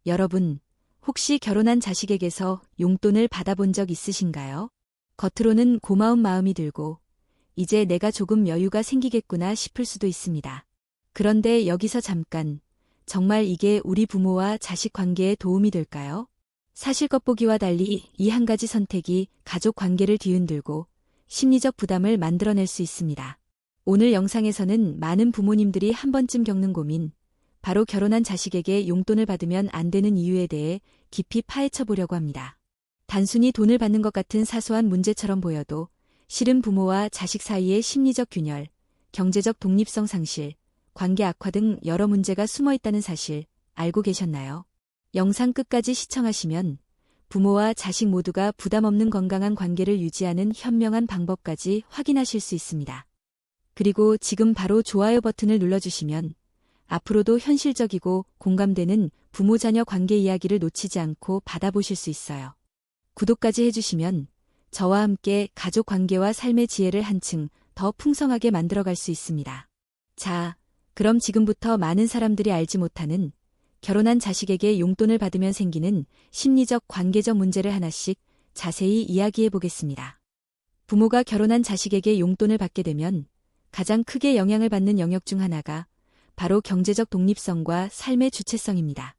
여러분, 혹시 결혼한 자식에게서 용돈을 받아본 적 있으신가요? 겉으로는 고마운 마음이 들고, 이제 내가 조금 여유가 생기겠구나 싶을 수도 있습니다. 그런데 여기서 잠깐, 정말 이게 우리 부모와 자식 관계에 도움이 될까요? 사실 겉보기와 달리 이 한 가지 선택이 가족 관계를 뒤흔들고 심리적 부담을 만들어낼 수 있습니다. 오늘 영상에서는 많은 부모님들이 한 번쯤 겪는 고민, 바로 결혼한 자식에게 용돈을 받으면 안 되는 이유에 대해 깊이 파헤쳐 보려고 합니다. 단순히 돈을 받는 것 같은 사소한 문제처럼 보여도 실은 부모와 자식 사이의 심리적 균열, 경제적 독립성 상실, 관계 악화 등 여러 문제가 숨어 있다는 사실 알고 계셨나요? 영상 끝까지 시청하시면 부모와 자식 모두가 부담 없는 건강한 관계를 유지하는 현명한 방법까지 확인하실 수 있습니다. 그리고 지금 바로 좋아요 버튼을 눌러주시면 앞으로도 현실적이고 공감되는 부모-자녀 관계 이야기를 놓치지 않고 받아보실 수 있어요. 구독까지 해주시면 저와 함께 가족 관계와 삶의 지혜를 한층 더 풍성하게 만들어갈 수 있습니다. 자, 그럼 지금부터 많은 사람들이 알지 못하는 결혼한 자식에게 용돈을 받으면 생기는 심리적 관계적 문제를 하나씩 자세히 이야기해 보겠습니다. 부모가 결혼한 자식에게 용돈을 받게 되면 가장 크게 영향을 받는 영역 중 하나가 바로 경제적 독립성과 삶의 주체성입니다.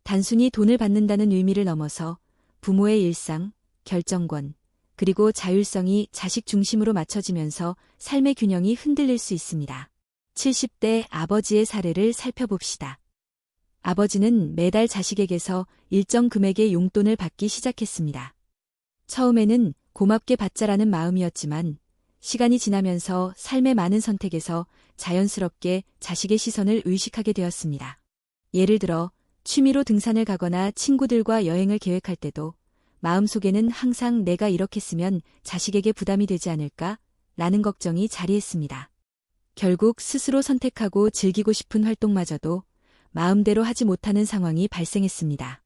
단순히 돈을 받는다는 의미를 넘어서 부모의 일상, 결정권, 그리고 자율성이 자식 중심으로 맞춰지면서 삶의 균형이 흔들릴 수 있습니다. 70대 아버지의 사례를 살펴봅시다. 아버지는 매달 자식에게서 일정 금액의 용돈을 받기 시작했습니다. 처음에는 고맙게 받자라는 마음이었지만 시간이 지나면서 삶의 많은 선택에서 자연스럽게 자식의 시선을 의식하게 되었습니다. 예를 들어 취미로 등산을 가거나 친구들과 여행을 계획할 때도 마음속에는 항상 내가 이렇게 쓰면 자식에게 부담이 되지 않을까? 라는 걱정이 자리했습니다. 결국 스스로 선택하고 즐기고 싶은 활동마저도 마음대로 하지 못하는 상황이 발생했습니다.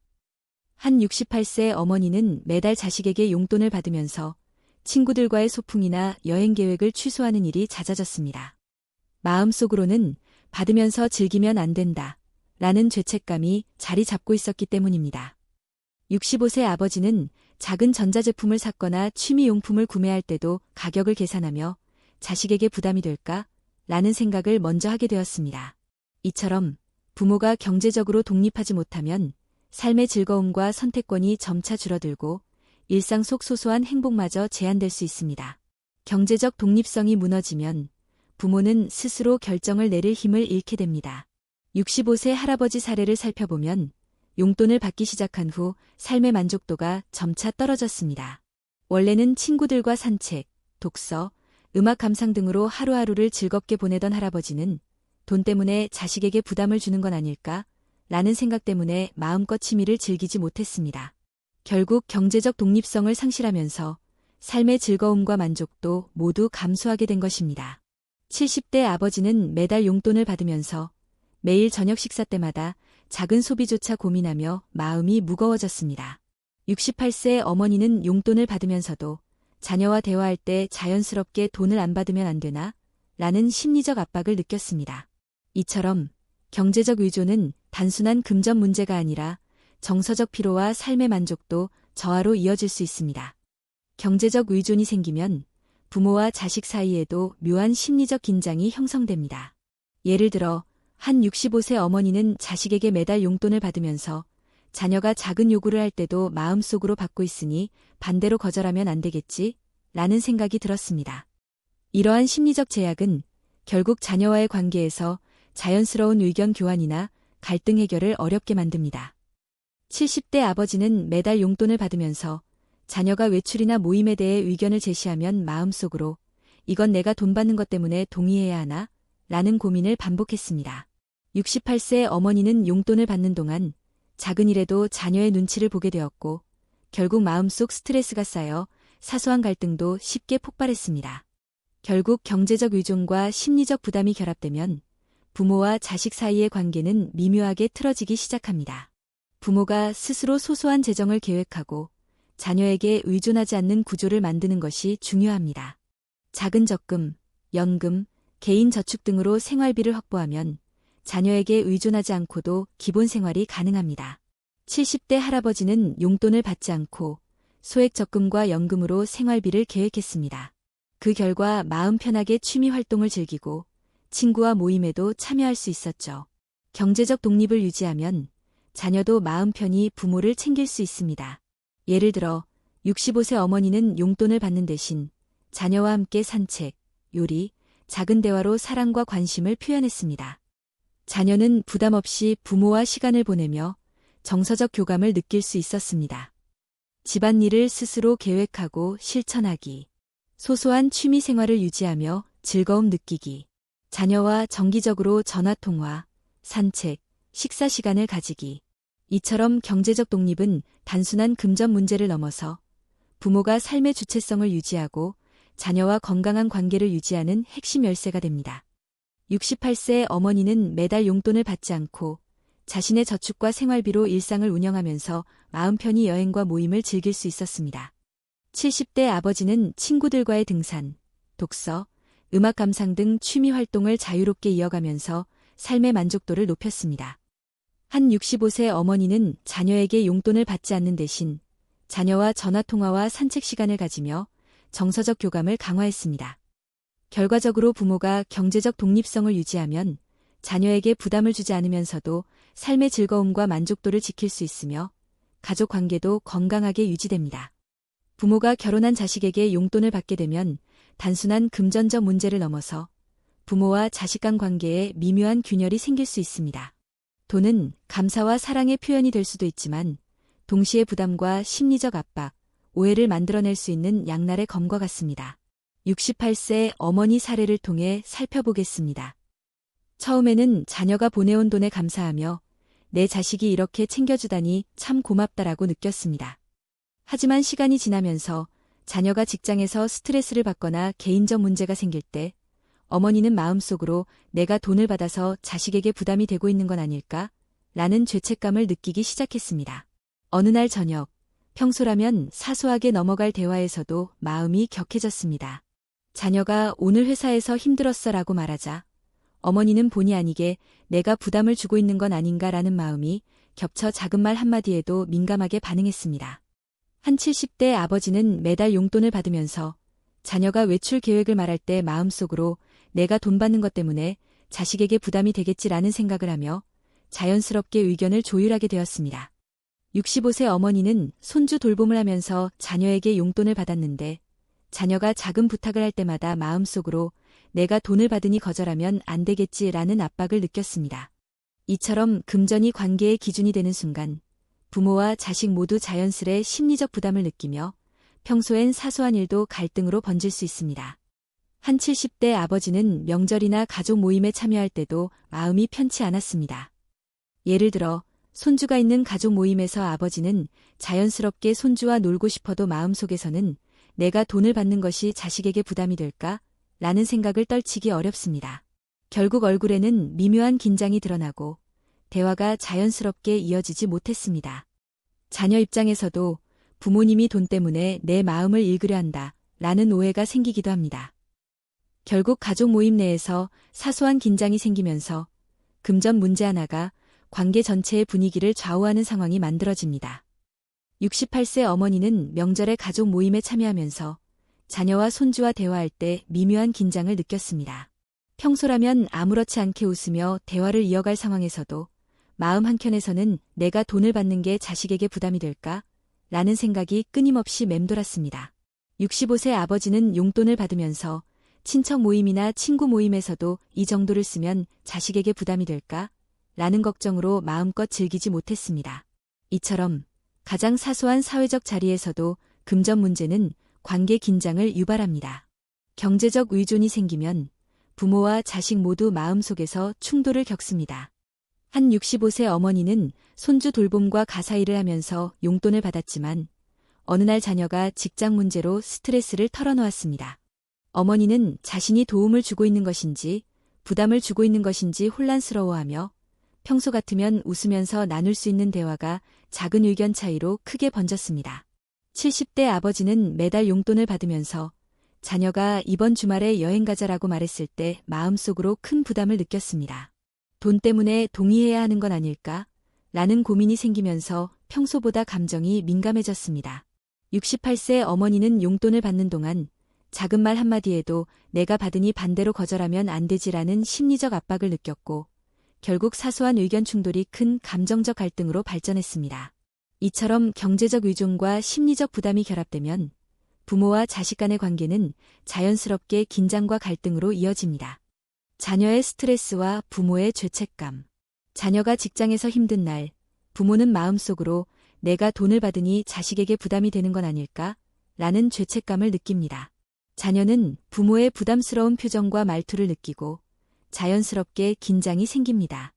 한 68세 어머니는 매달 자식에게 용돈을 받으면서 친구들과의 소풍이나 여행 계획을 취소하는 일이 잦아졌습니다. 마음속으로는 받으면서 즐기면 안 된다 라는 죄책감이 자리 잡고 있었기 때문입니다. 65세 아버지는 작은 전자제품을 샀거나 취미용품을 구매할 때도 가격을 계산하며 자식에게 부담이 될까? 라는 생각을 먼저 하게 되었습니다. 이처럼 부모가 경제적으로 독립하지 못하면 삶의 즐거움과 선택권이 점차 줄어들고 일상 속 소소한 행복마저 제한될 수 있습니다. 경제적 독립성이 무너지면 부모는 스스로 결정을 내릴 힘을 잃게 됩니다. 65세 할아버지 사례를 살펴보면 용돈을 받기 시작한 후 삶의 만족도가 점차 떨어졌습니다. 원래는 친구들과 산책, 독서, 음악 감상 등으로 하루하루를 즐겁게 보내던 할아버지는 돈 때문에 자식에게 부담을 주는 건 아닐까? 라는 생각 때문에 마음껏 취미를 즐기지 못했습니다. 결국 경제적 독립성을 상실하면서 삶의 즐거움과 만족도 모두 감소하게 된 것입니다. 70대 아버지는 매달 용돈을 받으면서 매일 저녁 식사 때마다 작은 소비조차 고민하며 마음이 무거워졌습니다. 68세 어머니는 용돈을 받으면서도 자녀와 대화할 때 자연스럽게 돈을 안 받으면 안 되나? 라는 심리적 압박을 느꼈습니다. 이처럼 경제적 의존은 단순한 금전 문제가 아니라 정서적 피로와 삶의 만족도 저하로 이어질 수 있습니다. 경제적 의존이 생기면 부모와 자식 사이에도 묘한 심리적 긴장이 형성됩니다. 예를 들어 한 65세 어머니는 자식에게 매달 용돈을 받으면서 자녀가 작은 요구를 할 때도 마음속으로 받고 있으니 반대로 거절하면 안 되겠지? 라는 생각이 들었습니다. 이러한 심리적 제약은 결국 자녀와의 관계에서 자연스러운 의견 교환이나 갈등 해결을 어렵게 만듭니다. 70대 아버지는 매달 용돈을 받으면서 자녀가 외출이나 모임에 대해 의견을 제시하면 마음속으로 이건 내가 돈 받는 것 때문에 동의해야 하나? 라는 고민을 반복했습니다. 68세 어머니는 용돈을 받는 동안 작은 일에도 자녀의 눈치를 보게 되었고 결국 마음속 스트레스가 쌓여 사소한 갈등도 쉽게 폭발했습니다. 결국 경제적 의존과 심리적 부담이 결합되면 부모와 자식 사이의 관계는 미묘하게 틀어지기 시작합니다. 부모가 스스로 소소한 재정을 계획하고 자녀에게 의존하지 않는 구조를 만드는 것이 중요합니다. 작은 적금, 연금, 개인 저축 등으로 생활비를 확보하면 자녀에게 의존하지 않고도 기본 생활이 가능합니다. 70대 할아버지는 용돈을 받지 않고 소액 적금과 연금으로 생활비를 계획했습니다. 그 결과 마음 편하게 취미 활동을 즐기고 친구와 모임에도 참여할 수 있었죠. 경제적 독립을 유지하면 자녀도 마음 편히 부모를 챙길 수 있습니다. 예를 들어 65세 어머니는 용돈을 받는 대신 자녀와 함께 산책, 요리, 작은 대화로 사랑과 관심을 표현했습니다. 자녀는 부담 없이 부모와 시간을 보내며 정서적 교감을 느낄 수 있었습니다. 집안일을 스스로 계획하고 실천하기, 소소한 취미 생활을 유지하며 즐거움 느끼기, 자녀와 정기적으로 전화통화, 산책, 식사 시간을 가지기. 이처럼 경제적 독립은 단순한 금전 문제를 넘어서 부모가 삶의 주체성을 유지하고 자녀와 건강한 관계를 유지하는 핵심 열쇠가 됩니다. 68세 어머니는 매달 용돈을 받지 않고 자신의 저축과 생활비로 일상을 운영하면서 마음 편히 여행과 모임을 즐길 수 있었습니다. 70대 아버지는 친구들과의 등산, 독서, 음악 감상 등 취미 활동을 자유롭게 이어가면서 삶의 만족도를 높였습니다. 한 65세 어머니는 자녀에게 용돈을 받지 않는 대신 자녀와 전화통화와 산책 시간을 가지며 정서적 교감을 강화했습니다. 결과적으로 부모가 경제적 독립성을 유지하면 자녀에게 부담을 주지 않으면서도 삶의 즐거움과 만족도를 지킬 수 있으며 가족 관계도 건강하게 유지됩니다. 부모가 결혼한 자식에게 용돈을 받게 되면 단순한 금전적 문제를 넘어서 부모와 자식 간 관계에 미묘한 균열이 생길 수 있습니다. 돈은 감사와 사랑의 표현이 될 수도 있지만 동시에 부담과 심리적 압박, 오해를 만들어낼 수 있는 양날의 검과 같습니다. 68세 어머니 사례를 통해 살펴보겠습니다. 처음에는 자녀가 보내온 돈에 감사하며 내 자식이 이렇게 챙겨주다니 참 고맙다라고 느꼈습니다. 하지만 시간이 지나면서 자녀가 직장에서 스트레스를 받거나 개인적 문제가 생길 때 어머니는 마음속으로 내가 돈을 받아서 자식에게 부담이 되고 있는 건 아닐까? 라는 죄책감을 느끼기 시작했습니다. 어느 날 저녁, 평소라면 사소하게 넘어갈 대화에서도 마음이 격해졌습니다. 자녀가 오늘 회사에서 힘들었어 라고 말하자 어머니는 본의 아니게 내가 부담을 주고 있는 건 아닌가라는 마음이 겹쳐 작은 말 한마디에도 민감하게 반응했습니다. 한 70대 아버지는 매달 용돈을 받으면서 자녀가 외출 계획을 말할 때 마음속으로 내가 돈 받는 것 때문에 자식에게 부담이 되겠지라는 생각을 하며 자연스럽게 의견을 조율하게 되었습니다. 65세 어머니는 손주 돌봄을 하면서 자녀에게 용돈을 받았는데 자녀가 작은 부탁을 할 때마다 마음속으로 내가 돈을 받으니 거절하면 안 되겠지라는 압박을 느꼈습니다. 이처럼 금전이 관계의 기준이 되는 순간 부모와 자식 모두 자연스레 심리적 부담을 느끼며 평소엔 사소한 일도 갈등으로 번질 수 있습니다. 한 70대 아버지는 명절이나 가족 모임에 참여할 때도 마음이 편치 않았습니다. 예를 들어 손주가 있는 가족 모임에서 아버지는 자연스럽게 손주와 놀고 싶어도 마음속에서는 내가 돈을 받는 것이 자식에게 부담이 될까? 라는 생각을 떨치기 어렵습니다. 결국 얼굴에는 미묘한 긴장이 드러나고 대화가 자연스럽게 이어지지 못했습니다. 자녀 입장에서도 부모님이 돈 때문에 내 마음을 읽으려 한다 라는 오해가 생기기도 합니다. 결국 가족 모임 내에서 사소한 긴장이 생기면서 금전 문제 하나가 관계 전체의 분위기를 좌우하는 상황이 만들어집니다. 68세 어머니는 명절에 가족 모임에 참여하면서 자녀와 손주와 대화할 때 미묘한 긴장을 느꼈습니다. 평소라면 아무렇지 않게 웃으며 대화를 이어갈 상황에서도 마음 한켠에서는 내가 돈을 받는 게 자식에게 부담이 될까? 라는 생각이 끊임없이 맴돌았습니다. 65세 아버지는 용돈을 받으면서 친척 모임이나 친구 모임에서도 이 정도를 쓰면 자식에게 부담이 될까? 라는 걱정으로 마음껏 즐기지 못했습니다. 이처럼 가장 사소한 사회적 자리에서도 금전 문제는 관계 긴장을 유발합니다. 경제적 의존이 생기면 부모와 자식 모두 마음속에서 충돌을 겪습니다. 한 65세 어머니는 손주 돌봄과 가사일을 하면서 용돈을 받았지만 어느 날 자녀가 직장 문제로 스트레스를 털어놓았습니다. 어머니는 자신이 도움을 주고 있는 것인지 부담을 주고 있는 것인지 혼란스러워하며 평소 같으면 웃으면서 나눌 수 있는 대화가 작은 의견 차이로 크게 번졌습니다. 70대 아버지는 매달 용돈을 받으면서 자녀가 이번 주말에 여행 가자라고 말했을 때 마음속으로 큰 부담을 느꼈습니다. 돈 때문에 동의해야 하는 건 아닐까? 라는 고민이 생기면서 평소보다 감정이 민감해졌습니다. 68세 어머니는 용돈을 받는 동안 작은 말 한마디에도 내가 받으니 반대로 거절하면 안 되지라는 심리적 압박을 느꼈고 결국 사소한 의견 충돌이 큰 감정적 갈등으로 발전했습니다. 이처럼 경제적 의존과 심리적 부담이 결합되면 부모와 자식 간의 관계는 자연스럽게 긴장과 갈등으로 이어집니다. 자녀의 스트레스와 부모의 죄책감. 자녀가 직장에서 힘든 날, 부모는 마음속으로 내가 돈을 받으니 자식에게 부담이 되는 건 아닐까? 라는 죄책감을 느낍니다. 자녀는 부모의 부담스러운 표정과 말투를 느끼고 자연스럽게 긴장이 생깁니다.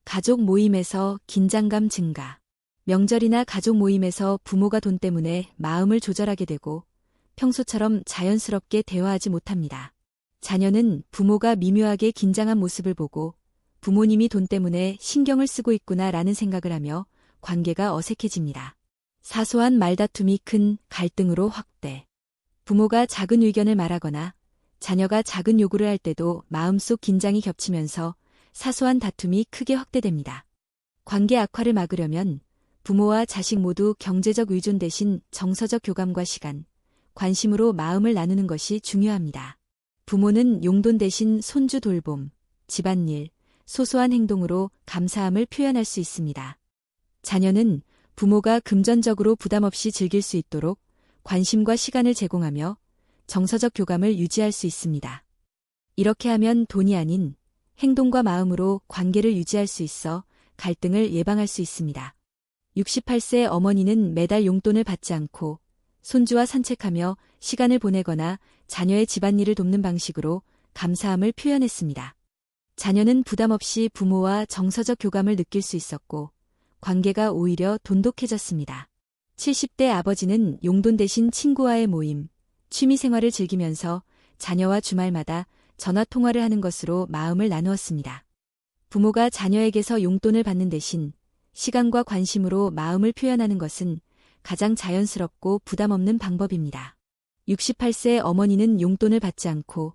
가족 모임에서 긴장감 증가. 명절이나 가족 모임에서 부모가 돈 때문에 마음을 조절하게 되고 평소처럼 자연스럽게 대화하지 못합니다. 자녀는 부모가 미묘하게 긴장한 모습을 보고 부모님이 돈 때문에 신경을 쓰고 있구나라는 생각을 하며 관계가 어색해집니다. 사소한 말다툼이 큰 갈등으로 확대. 부모가 작은 의견을 말하거나 자녀가 작은 요구를 할 때도 마음속 긴장이 겹치면서 사소한 다툼이 크게 확대됩니다. 관계 악화를 막으려면 부모와 자식 모두 경제적 의존 대신 정서적 교감과 시간, 관심으로 마음을 나누는 것이 중요합니다. 부모는 용돈 대신 손주 돌봄, 집안일, 소소한 행동으로 감사함을 표현할 수 있습니다. 자녀는 부모가 금전적으로 부담 없이 즐길 수 있도록 관심과 시간을 제공하며 정서적 교감을 유지할 수 있습니다. 이렇게 하면 돈이 아닌 행동과 마음으로 관계를 유지할 수 있어 갈등을 예방할 수 있습니다. 68세 어머니는 매달 용돈을 받지 않고 손주와 산책하며 시간을 보내거나 자녀의 집안일을 돕는 방식으로 감사함을 표현했습니다. 자녀는 부담 없이 부모와 정서적 교감을 느낄 수 있었고 관계가 오히려 돈독해졌습니다. 70대 아버지는 용돈 대신 친구와의 모임, 취미 생활을 즐기면서 자녀와 주말마다 전화 통화를 하는 것으로 마음을 나누었습니다. 부모가 자녀에게서 용돈을 받는 대신 시간과 관심으로 마음을 표현하는 것은 가장 자연스럽고 부담 없는 방법입니다. 68세 어머니는 용돈을 받지 않고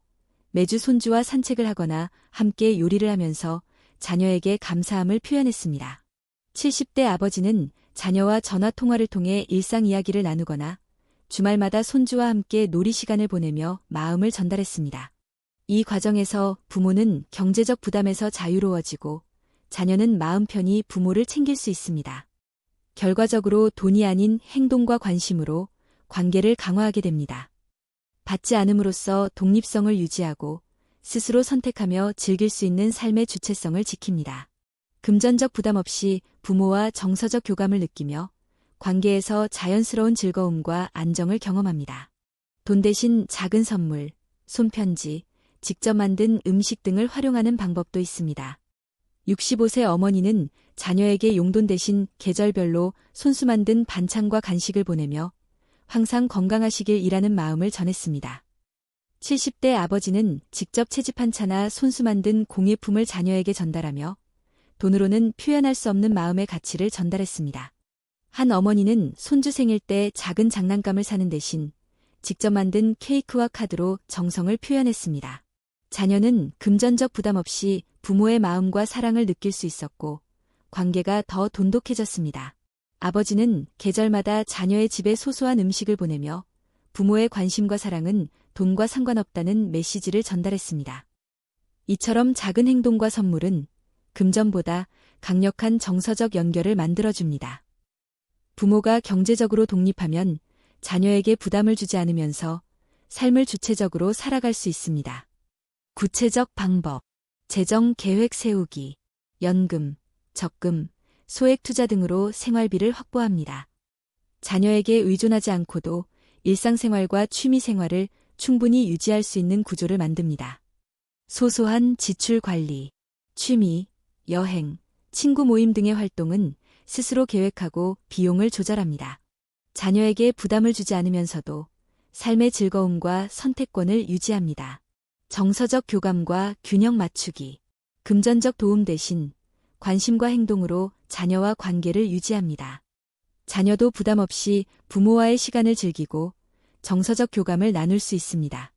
매주 손주와 산책을 하거나 함께 요리를 하면서 자녀에게 감사함을 표현했습니다. 70대 아버지는 자녀와 전화 통화를 통해 일상 이야기를 나누거나 주말마다 손주와 함께 놀이 시간을 보내며 마음을 전달했습니다. 이 과정에서 부모는 경제적 부담에서 자유로워지고 자녀는 마음 편히 부모를 챙길 수 있습니다. 결과적으로 돈이 아닌 행동과 관심으로 관계를 강화하게 됩니다. 받지 않음으로써 독립성을 유지하고 스스로 선택하며 즐길 수 있는 삶의 주체성을 지킵니다. 금전적 부담 없이 부모와 정서적 교감을 느끼며 관계에서 자연스러운 즐거움과 안정을 경험합니다. 돈 대신 작은 선물, 손편지, 직접 만든 음식 등을 활용하는 방법도 있습니다. 65세 어머니는 자녀에게 용돈 대신 계절별로 손수 만든 반찬과 간식을 보내며 항상 건강하시길이라는 마음을 전했습니다. 70대 아버지는 직접 채집한 차나 손수 만든 공예품을 자녀에게 전달하며 돈으로는 표현할 수 없는 마음의 가치를 전달했습니다. 한 어머니는 손주 생일 때 작은 장난감을 사는 대신 직접 만든 케이크와 카드로 정성을 표현했습니다. 자녀는 금전적 부담 없이 부모의 마음과 사랑을 느낄 수 있었고 관계가 더 돈독해졌습니다. 아버지는 계절마다 자녀의 집에 소소한 음식을 보내며 부모의 관심과 사랑은 돈과 상관없다는 메시지를 전달했습니다. 이처럼 작은 행동과 선물은 금전보다 강력한 정서적 연결을 만들어줍니다. 부모가 경제적으로 독립하면 자녀에게 부담을 주지 않으면서 삶을 주체적으로 살아갈 수 있습니다. 구체적 방법, 재정 계획 세우기, 연금, 적금, 소액 투자 등으로 생활비를 확보합니다. 자녀에게 의존하지 않고도 일상생활과 취미생활을 충분히 유지할 수 있는 구조를 만듭니다. 소소한 지출 관리, 취미, 여행, 친구 모임 등의 활동은 스스로 계획하고 비용을 조절합니다. 자녀에게 부담을 주지 않으면서도 삶의 즐거움과 선택권을 유지합니다. 정서적 교감과 균형 맞추기, 금전적 도움 대신 관심과 행동으로 자녀와 관계를 유지합니다. 자녀도 부담 없이 부모와의 시간을 즐기고 정서적 교감을 나눌 수 있습니다.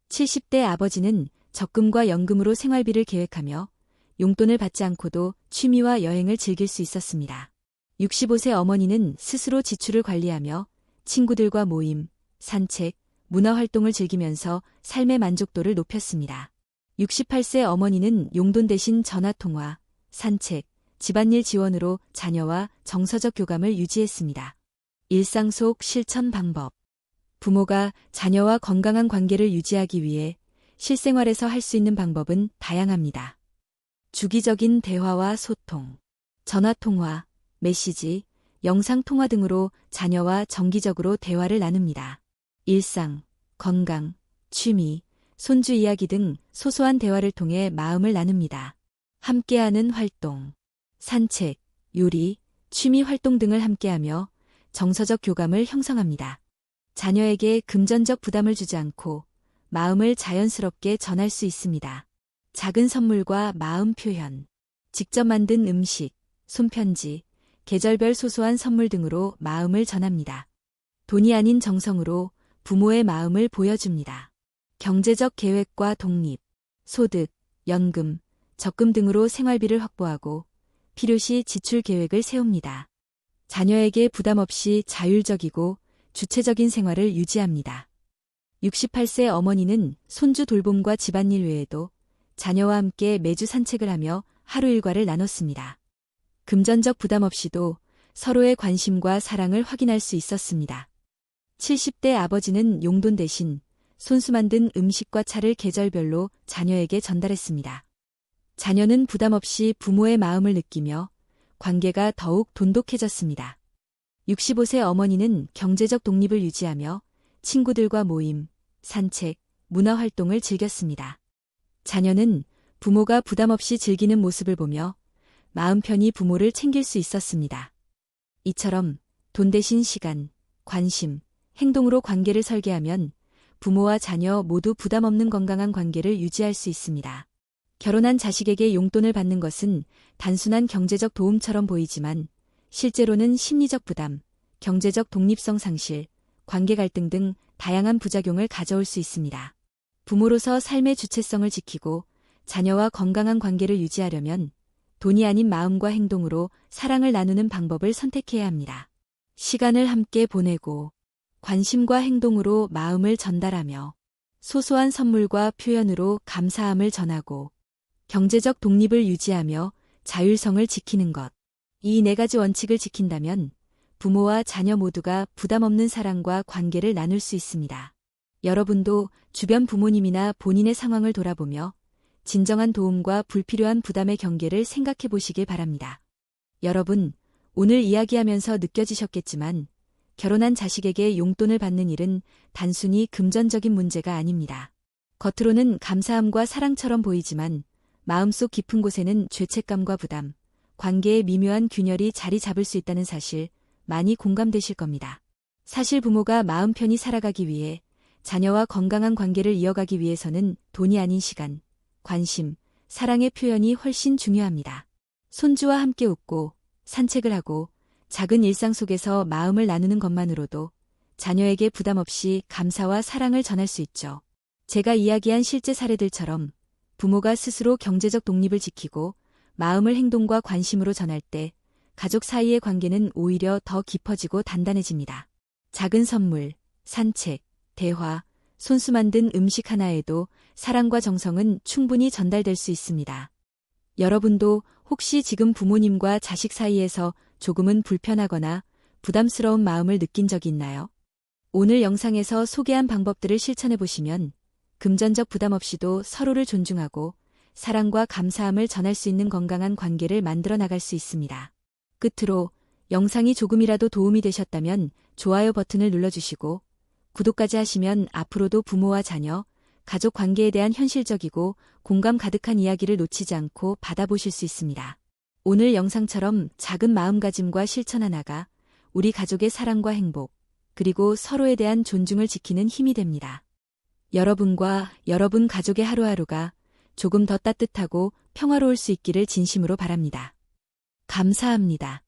70대 아버지는 적금과 연금으로 생활비를 계획하며 용돈을 받지 않고도 취미와 여행을 즐길 수 있었습니다. 65세 어머니는 스스로 지출을 관리하며 친구들과 모임, 산책, 문화활동을 즐기면서 삶의 만족도를 높였습니다. 68세 어머니는 용돈 대신 전화통화, 산책, 집안일 지원으로 자녀와 정서적 교감을 유지했습니다. 일상 속 실천 방법. 부모가 자녀와 건강한 관계를 유지하기 위해 실생활에서 할 수 있는 방법은 다양합니다. 주기적인 대화와 소통. 전화통화, 메시지, 영상통화 등으로 자녀와 정기적으로 대화를 나눕니다. 일상, 건강, 취미, 손주 이야기 등 소소한 대화를 통해 마음을 나눕니다. 함께하는 활동. 산책, 요리, 취미 활동 등을 함께하며 정서적 교감을 형성합니다. 자녀에게 금전적 부담을 주지 않고 마음을 자연스럽게 전할 수 있습니다. 작은 선물과 마음 표현. 직접 만든 음식, 손편지, 계절별 소소한 선물 등으로 마음을 전합니다. 돈이 아닌 정성으로 부모의 마음을 보여줍니다. 경제적 계획과 독립, 소득, 연금, 적금 등으로 생활비를 확보하고 필요시 지출 계획을 세웁니다. 자녀에게 부담 없이 자율적이고 주체적인 생활을 유지합니다. 68세 어머니는 손주 돌봄과 집안일 외에도 자녀와 함께 매주 산책을 하며 하루 일과를 나눴습니다. 금전적 부담 없이도 서로의 관심과 사랑을 확인할 수 있었습니다. 70대 아버지는 용돈 대신 손수 만든 음식과 차를 계절별로 자녀에게 전달했습니다. 자녀는 부담 없이 부모의 마음을 느끼며 관계가 더욱 돈독해졌습니다. 65세 어머니는 경제적 독립을 유지하며 친구들과 모임, 산책, 문화활동을 즐겼습니다. 자녀는 부모가 부담 없이 즐기는 모습을 보며 마음 편히 부모를 챙길 수 있었습니다. 이처럼 돈 대신 시간, 관심, 행동으로 관계를 설계하면 부모와 자녀 모두 부담 없는 건강한 관계를 유지할 수 있습니다. 결혼한 자식에게 용돈을 받는 것은 단순한 경제적 도움처럼 보이지만 실제로는 심리적 부담, 경제적 독립성 상실, 관계 갈등 등 다양한 부작용을 가져올 수 있습니다. 부모로서 삶의 주체성을 지키고 자녀와 건강한 관계를 유지하려면 돈이 아닌 마음과 행동으로 사랑을 나누는 방법을 선택해야 합니다. 시간을 함께 보내고 관심과 행동으로 마음을 전달하며 소소한 선물과 표현으로 감사함을 전하고 경제적 독립을 유지하며 자율성을 지키는 것. 이 4가지 원칙을 지킨다면 부모와 자녀 모두가 부담 없는 사랑과 관계를 나눌 수 있습니다. 여러분도 주변 부모님이나 본인의 상황을 돌아보며 진정한 도움과 불필요한 부담의 경계를 생각해 보시길 바랍니다. 여러분, 오늘 이야기하면서 느껴지셨겠지만 결혼한 자식에게 용돈을 받는 일은 단순히 금전적인 문제가 아닙니다. 겉으로는 감사함과 사랑처럼 보이지만 마음속 깊은 곳에는 죄책감과 부담, 관계의 미묘한 균열이 자리 잡을 수 있다는 사실 많이 공감되실 겁니다. 사실 부모가 마음 편히 살아가기 위해 자녀와 건강한 관계를 이어가기 위해서는 돈이 아닌 시간, 관심, 사랑의 표현이 훨씬 중요합니다. 손주와 함께 웃고 산책을 하고 작은 일상 속에서 마음을 나누는 것만으로도 자녀에게 부담 없이 감사와 사랑을 전할 수 있죠. 제가 이야기한 실제 사례들처럼 부모가 스스로 경제적 독립을 지키고 마음을 행동과 관심으로 전할 때 가족 사이의 관계는 오히려 더 깊어지고 단단해집니다. 작은 선물, 산책, 대화, 손수 만든 음식 하나에도 사랑과 정성은 충분히 전달될 수 있습니다. 여러분도 혹시 지금 부모님과 자식 사이에서 조금은 불편하거나 부담스러운 마음을 느낀 적이 있나요? 오늘 영상에서 소개한 방법들을 실천해 보시면 금전적 부담 없이도 서로를 존중하고 사랑과 감사함을 전할 수 있는 건강한 관계를 만들어 나갈 수 있습니다. 끝으로 영상이 조금이라도 도움이 되셨다면 좋아요 버튼을 눌러주시고 구독까지 하시면 앞으로도 부모와 자녀, 가족 관계에 대한 현실적이고 공감 가득한 이야기를 놓치지 않고 받아보실 수 있습니다. 오늘 영상처럼 작은 마음가짐과 실천 하나가 우리 가족의 사랑과 행복, 그리고 서로에 대한 존중을 지키는 힘이 됩니다. 여러분과 여러분 가족의 하루하루가 조금 더 따뜻하고 평화로울 수 있기를 진심으로 바랍니다. 감사합니다.